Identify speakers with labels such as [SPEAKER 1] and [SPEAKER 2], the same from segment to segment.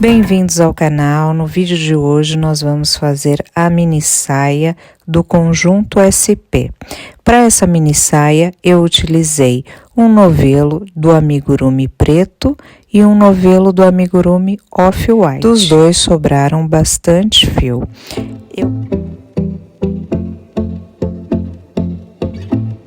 [SPEAKER 1] Bem-vindos ao canal. No vídeo de hoje nós vamos fazer a mini saia do conjunto SP. Para essa mini saia eu utilizei um novelo do amigurumi preto e um novelo do amigurumi off-white. Dos dois sobraram bastante fio.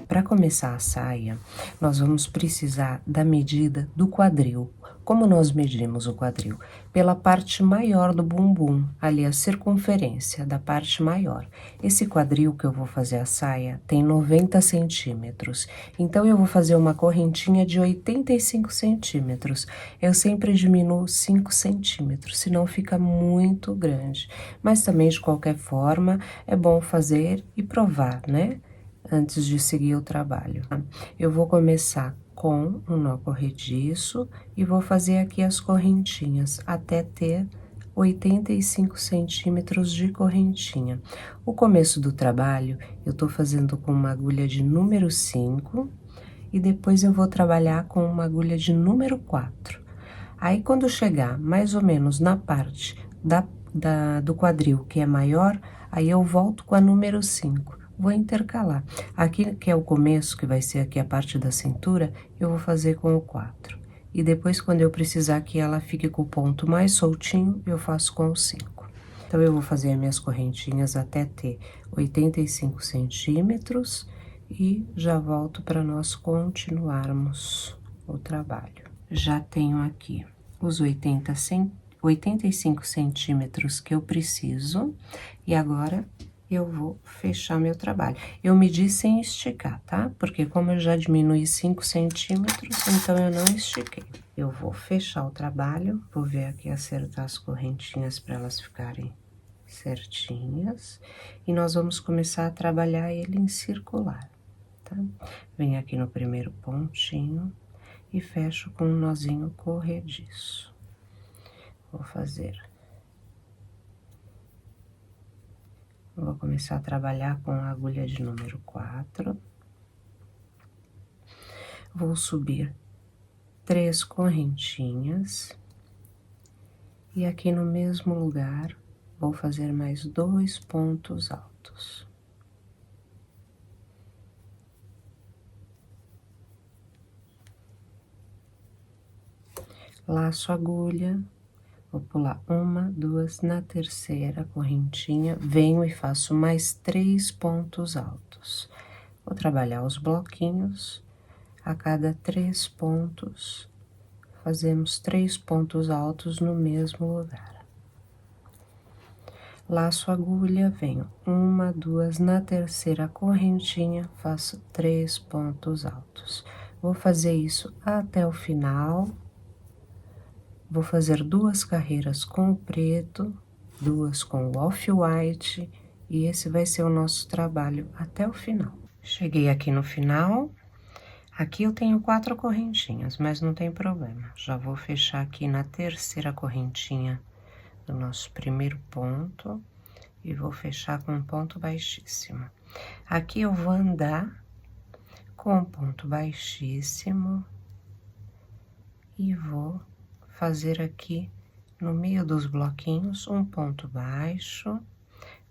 [SPEAKER 1] Para começar a saia, nós vamos precisar da medida do quadril. Como nós medimos o quadril? Pela parte maior do bumbum, ali a circunferência da parte maior. Esse quadril que eu vou fazer a saia tem 90 centímetros, então eu vou fazer uma correntinha de 85 centímetros. Eu sempre diminuo 5 centímetros, senão fica muito grande. Mas também, de qualquer forma, é bom fazer e provar, né? Antes de seguir o trabalho. Eu vou começar com um nó corrediço e vou fazer aqui as correntinhas até ter 85 centímetros de correntinha. O começo do trabalho eu tô fazendo com uma agulha de número 5 e depois eu vou trabalhar com uma agulha de número 4. Aí, quando chegar mais ou menos na parte do quadril que é maior, aí eu volto com a número 5. Vou intercalar. Aqui, que é o começo, que vai ser aqui a parte da cintura, eu vou fazer com o 4. E depois, quando eu precisar que ela fique com o ponto mais soltinho, eu faço com o 5. Então, eu vou fazer as minhas correntinhas até ter 85 centímetros e já volto para nós continuarmos o trabalho. Já tenho aqui os 85 centímetros que eu preciso e agora eu vou fechar meu trabalho. Eu medi sem esticar, tá? Porque como eu já diminui 5 centímetros, então eu não estiquei. Eu vou fechar o trabalho, vou ver aqui acertar as correntinhas para elas ficarem certinhas. E nós vamos começar a trabalhar ele em circular, tá? Venho aqui no primeiro pontinho e fecho com um nozinho corrediço. Vou fazer. Vou começar a trabalhar com a agulha de número 4. Vou subir 3 correntinhas. E aqui no mesmo lugar, vou fazer mais 2 pontos altos. Laço a agulha. Vou pular 1, 2, na terceira correntinha, venho e faço mais 3 pontos altos. Vou trabalhar os bloquinhos, a cada 3 pontos, fazemos 3 pontos altos no mesmo lugar. Laço a agulha, venho 1, 2, na terceira correntinha, faço 3 pontos altos. Vou fazer isso até o final. Vou fazer 2 carreiras com o preto, 2 com o off-white, e esse vai ser o nosso trabalho até o final. Cheguei aqui no final, aqui eu tenho 4 correntinhas, mas não tem problema. Já vou fechar aqui na terceira correntinha do nosso primeiro ponto, e vou fechar com um ponto baixíssimo. Aqui eu vou andar com um ponto baixíssimo, e vou fazer aqui no meio dos bloquinhos um ponto baixo,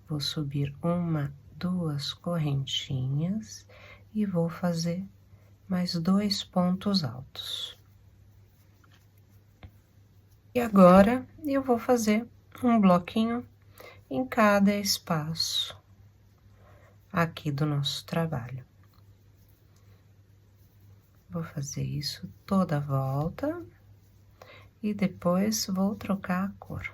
[SPEAKER 1] vou subir 1, 2 correntinhas e vou fazer mais 2 pontos altos. E agora eu vou fazer um bloquinho em cada espaço aqui do nosso trabalho. Vou fazer isso toda a volta. E depois vou trocar a cor.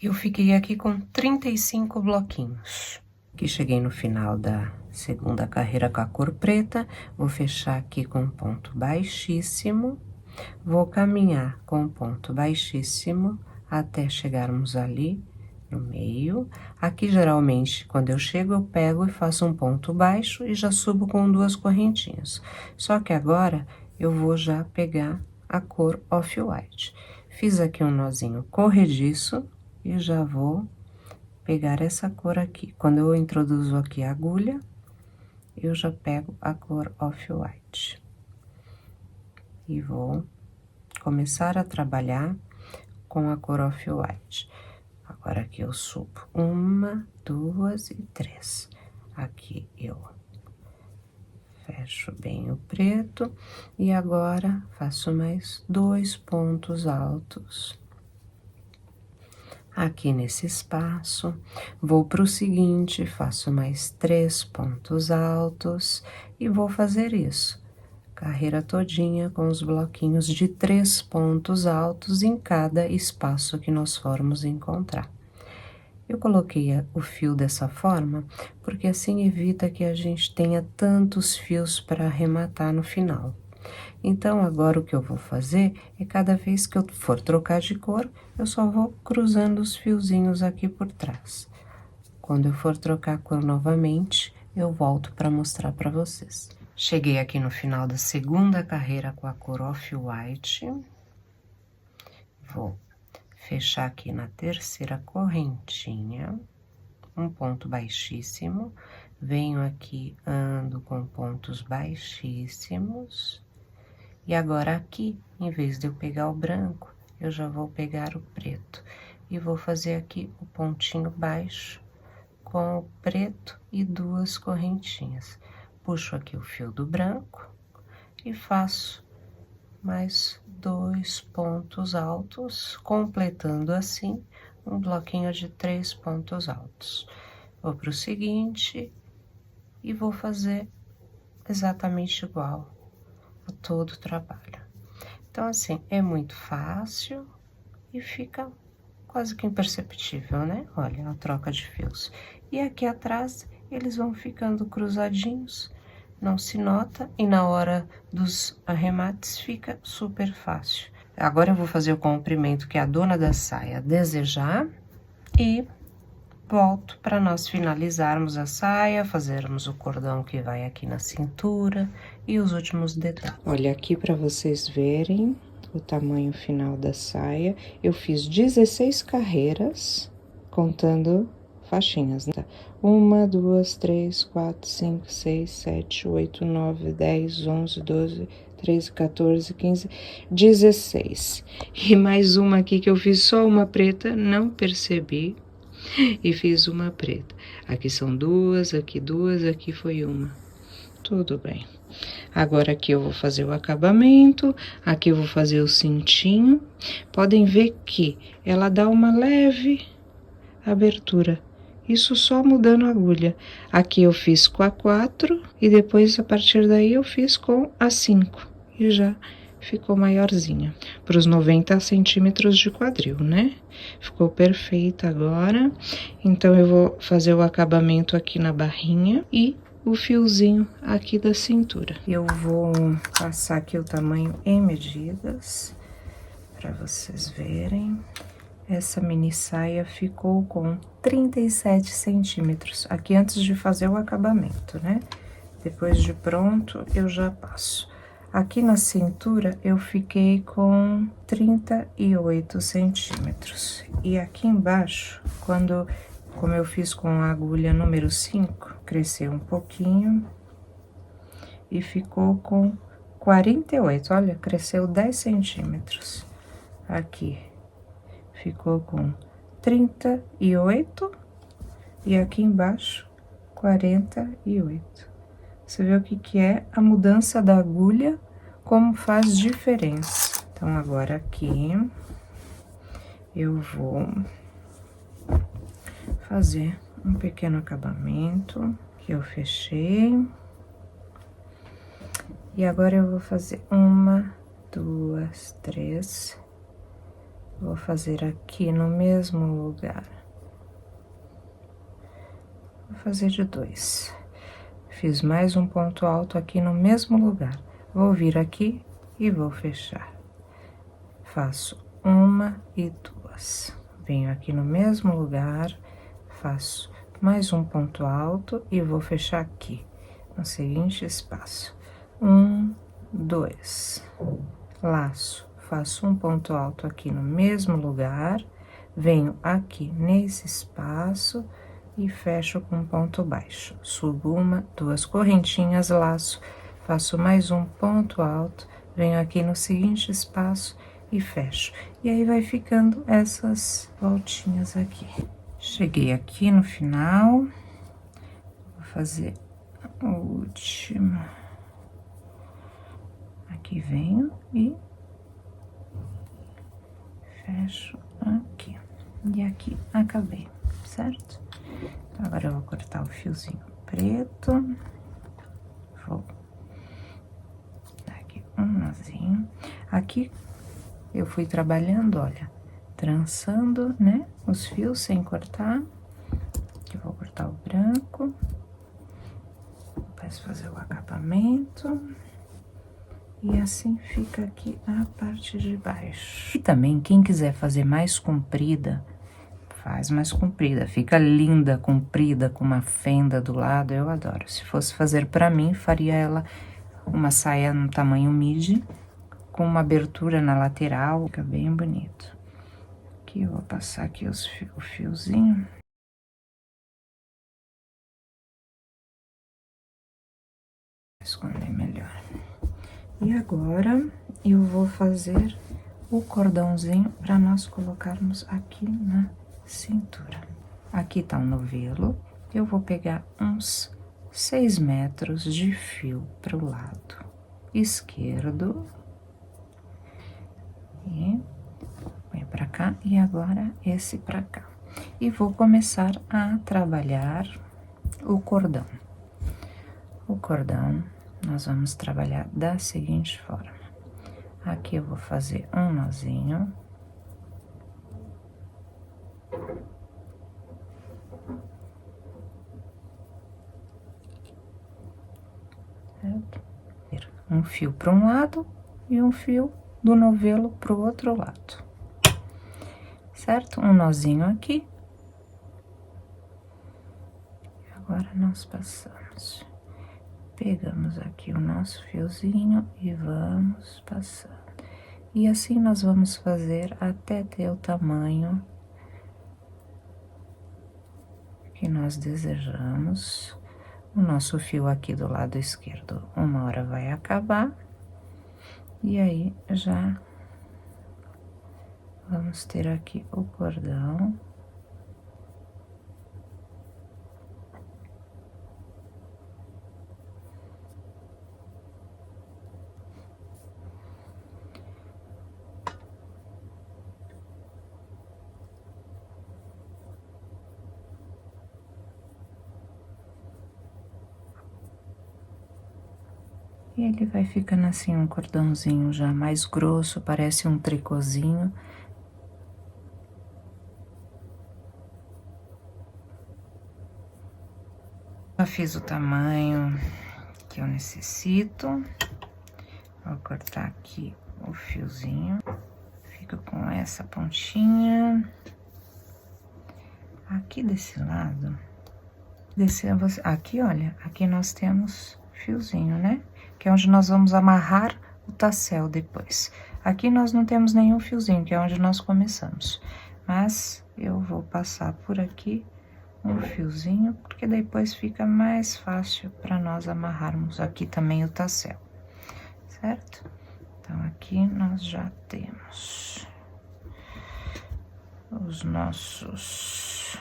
[SPEAKER 1] Eu fiquei aqui com 35 bloquinhos. Aqui cheguei no final da segunda carreira com a cor preta, vou fechar aqui com um ponto baixíssimo, vou caminhar com um ponto baixíssimo até chegarmos ali no meio. Aqui, geralmente, quando eu chego, eu pego e faço um ponto baixo e já subo com 2 correntinhas. Só que agora, eu vou já pegar a cor off-white. Fiz aqui um nozinho corrediço e já vou pegar essa cor aqui. Quando eu introduzo aqui a agulha, eu já pego a cor off-white. E vou começar a trabalhar com a cor off-white. Agora aqui eu subo 1, 2 e 3. Aqui eu fecho bem o preto e agora faço mais 2 pontos altos. Aqui nesse espaço, vou para o seguinte, faço mais 3 pontos altos e vou fazer isso. Carreira todinha com os bloquinhos de 3 pontos altos em cada espaço que nós formos encontrar. Eu coloquei o fio dessa forma, porque assim evita que a gente tenha tantos fios para arrematar no final. Então, agora o que eu vou fazer é cada vez que eu for trocar de cor, eu só vou cruzando os fiozinhos aqui por trás. Quando eu for trocar a cor novamente, eu volto para mostrar para vocês. Cheguei aqui no final da segunda carreira com a cor off-white. Vou fechar aqui na terceira correntinha, um ponto baixíssimo. Venho aqui, ando com pontos baixíssimos. E agora aqui, em vez de eu pegar o branco, eu já vou pegar o preto. E vou fazer aqui o pontinho baixo com o preto e 2 correntinhas. Puxo aqui o fio do branco e faço mais 2 pontos altos, completando assim um bloquinho de 3 pontos altos. Vou pro seguinte e vou fazer exatamente igual a todo o trabalho. Então, assim, é muito fácil e fica quase que imperceptível, né? Olha, a troca de fios. E aqui atrás, eles vão ficando cruzadinhos, não se nota, e na hora dos arremates fica super fácil. Agora eu vou fazer o comprimento que a dona da saia desejar e volto para nós finalizarmos a saia, fazermos o cordão que vai aqui na cintura e os últimos detalhes. Olha aqui para vocês verem o tamanho final da saia. Eu fiz 16 carreiras, contando faixinhas, né? 1, 2, 3, 4, 5, 6, 7, 8, 9, 10, 11, 12, 13, 14, 15, 16. E mais uma aqui que eu fiz só uma preta, não percebi. E fiz uma preta. Aqui são 2, aqui foi uma. Tudo bem. Agora aqui eu vou fazer o acabamento, aqui eu vou fazer o cintinho. Podem ver que ela dá uma leve abertura. Isso só mudando a agulha. Aqui eu fiz com a 4 e depois a partir daí eu fiz com a 5. E já ficou maiorzinha, para os 90 centímetros de quadril, né? Ficou perfeita agora. Então, eu vou fazer o acabamento aqui na barrinha e o fiozinho aqui da cintura. Eu vou passar aqui o tamanho em medidas, para vocês verem. Essa mini saia ficou com 37 centímetros, aqui antes de fazer o acabamento, né? Depois de pronto, eu já passo. Aqui na cintura, eu fiquei com 38 centímetros. E aqui embaixo, como eu fiz com a agulha número 5, cresceu um pouquinho e ficou com 48. Olha, cresceu 10 centímetros. Aqui ficou com 38 e aqui embaixo 48. Você vê o que é a mudança da agulha, como faz diferença. Então, agora aqui, eu vou fazer um pequeno acabamento, que eu fechei. E agora eu vou fazer 1, 2, 3. Vou fazer aqui no mesmo lugar. Vou fazer de 2. Fiz mais um ponto alto aqui no mesmo lugar. Vou vir aqui e vou fechar. Faço 1 e 2. Venho aqui no mesmo lugar, faço mais um ponto alto e vou fechar aqui, no seguinte espaço. 1, 2. Laço, faço um ponto alto aqui no mesmo lugar, venho aqui nesse espaço e fecho com um ponto baixo. Subo 1, 2 correntinhas, laço, faço mais um ponto alto, venho aqui no seguinte espaço e fecho. E aí vai ficando essas voltinhas aqui. Cheguei aqui no final, vou fazer a última. Aqui venho e fecho aqui. E aqui acabei, certo? Então, agora eu vou cortar o fiozinho preto. Vou dar aqui um nozinho. Aqui eu fui trabalhando, olha, trançando, né, os fios sem cortar. Aqui eu vou cortar o branco. Depois fazer o acabamento. E assim fica aqui a parte de baixo. E também, quem quiser fazer mais comprida, faz mais comprida. Fica linda, comprida, com uma fenda do lado, eu adoro. Se fosse fazer pra mim, faria ela uma saia no tamanho midi, com uma abertura na lateral, fica bem bonito. Aqui eu vou passar aqui o fiozinho. Esconder melhor. E agora, eu vou fazer o cordãozinho para nós colocarmos aqui na cintura. Aqui tá um novelo, eu vou pegar uns 6 metros de fio pro lado esquerdo. E põe pra cá, e agora esse pra cá. E vou começar a trabalhar o cordão. O cordão, nós vamos trabalhar da seguinte forma. Aqui eu vou fazer um nozinho. Certo? Um fio para um lado e um fio do novelo para o outro lado. Certo? Um nozinho aqui. Agora, nós passamos. Pegamos aqui o nosso fiozinho e vamos passando. E assim nós vamos fazer até ter o tamanho que nós desejamos. O nosso fio aqui do lado esquerdo, uma hora vai acabar. E aí, já vamos ter aqui o cordão. E ele vai ficando assim, um cordãozinho já mais grosso, parece um tricôzinho. Já fiz o tamanho que eu necessito. Vou cortar aqui o fiozinho. Fica com essa pontinha. Aqui desse lado, aqui, olha, aqui nós temos fiozinho, né? Que é onde nós vamos amarrar o tassel depois. Aqui nós não temos nenhum fiozinho, que é onde nós começamos. Mas eu vou passar por aqui um fiozinho, porque depois fica mais fácil para nós amarrarmos aqui também o tassel, certo? Então, aqui nós já temos os nossos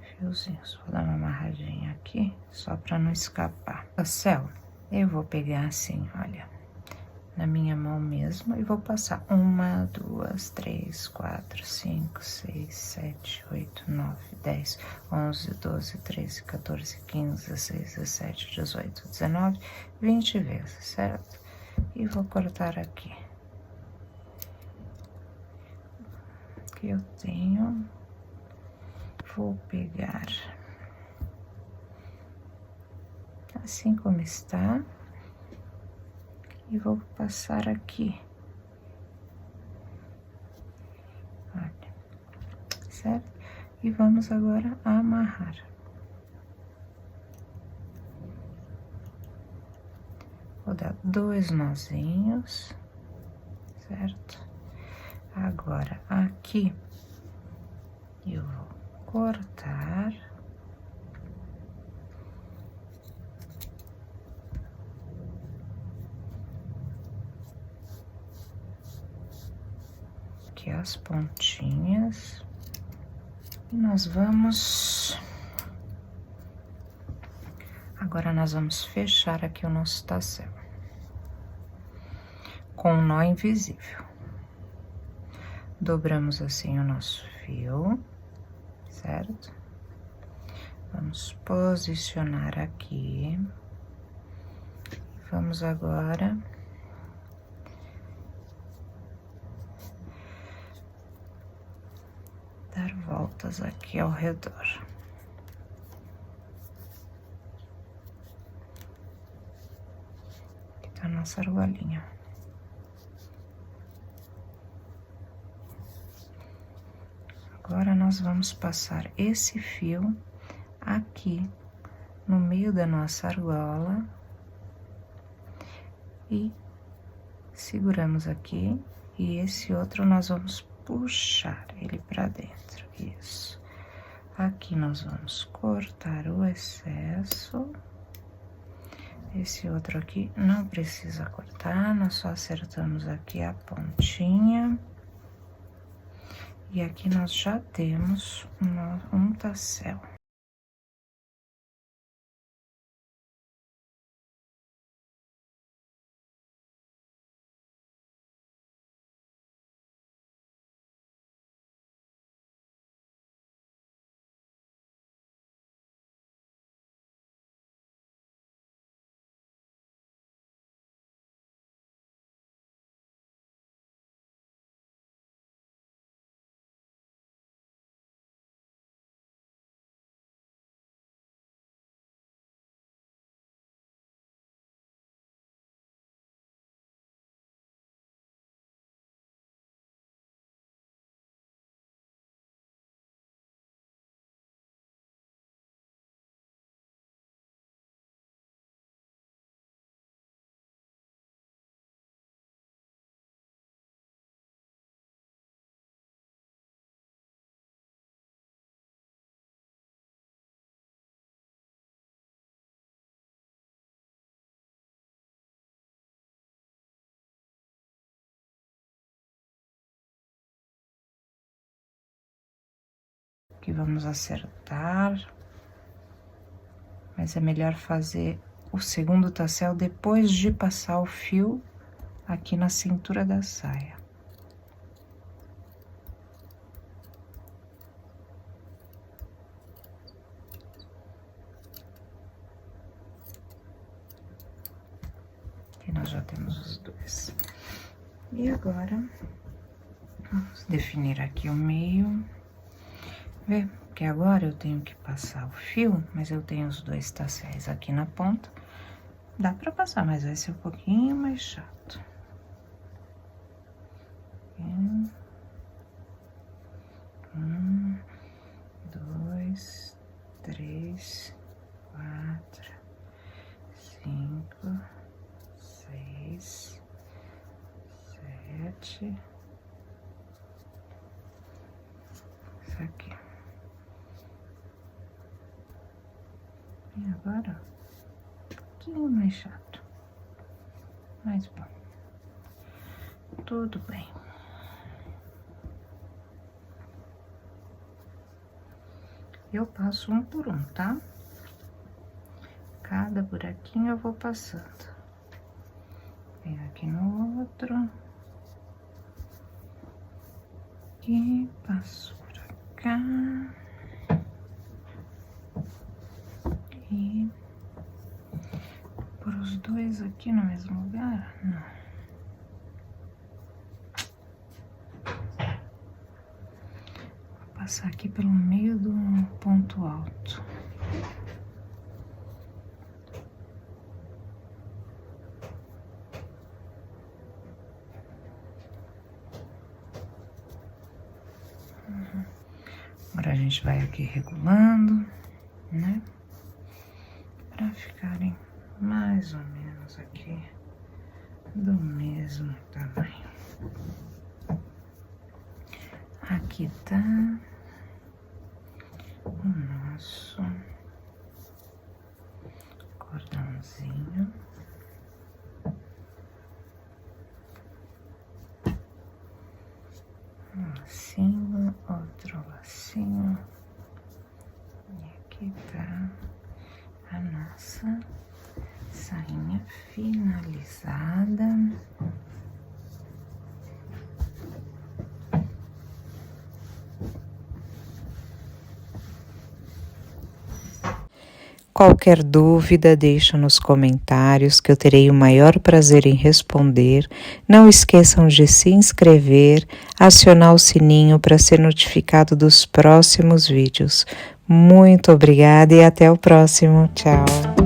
[SPEAKER 1] fiozinhos. Vou dar uma amarradinha aqui, só para não escapar. Tassel, eu vou pegar assim, olha, na minha mão mesmo, e vou passar 1, 2, 3, 4, 5, 6, 7, 8, 9, 10, 11, 12, 13, 14, 15, 16, 17, 18, 19, 20 vezes, certo? E vou cortar aqui. Que eu tenho, vou pegar assim como está. E vou passar aqui, olha, certo? E vamos agora amarrar. Vou dar 2 nozinhos, certo? Agora, aqui, eu vou cortar. as pontinhas. E nós vamos... Agora, nós vamos fechar aqui o nosso tassel com um nó invisível. Dobramos assim o nosso fio, certo? Vamos posicionar aqui. Vamos agora dar voltas aqui ao redor. Aqui tá a nossa argolinha. Agora, nós vamos passar esse fio aqui no meio da nossa argola e seguramos aqui, e esse outro nós vamos puxar ele pra dentro, isso. Aqui nós vamos cortar o excesso. Esse outro aqui não precisa cortar, nós só acertamos aqui a pontinha. E aqui nós já temos um tassel. Aqui vamos acertar, mas é melhor fazer o segundo tassel depois de passar o fio aqui na cintura da saia. Aqui nós já temos os dois. E agora, vamos definir aqui o meio. Vê que agora eu tenho que passar o fio, mas eu tenho os dois tasséis aqui na ponta. Dá pra passar, mas vai ser um pouquinho mais chato. Um, dois, três, quatro, cinco, seis, sete. Isso aqui. E agora, um pouquinho mais chato, mas bom, tudo bem. Eu passo um por um, tá? Cada buraquinho eu vou passando. Vem aqui no outro. E passo por cá. E por os dois aqui no mesmo lugar? Não. Vou passar aqui pelo meio do ponto alto. Agora a gente vai aqui regulando, né? Pra ficarem mais ou menos aqui do mesmo tamanho. Aqui tá o nosso cordãozinho. assim. E aqui tá a nossa sainha finalizada. Qualquer dúvida, deixa nos comentários que eu terei o maior prazer em responder. Não esqueçam de se inscrever, acionar o sininho para ser notificado dos próximos vídeos. Muito obrigada e até o próximo. Tchau!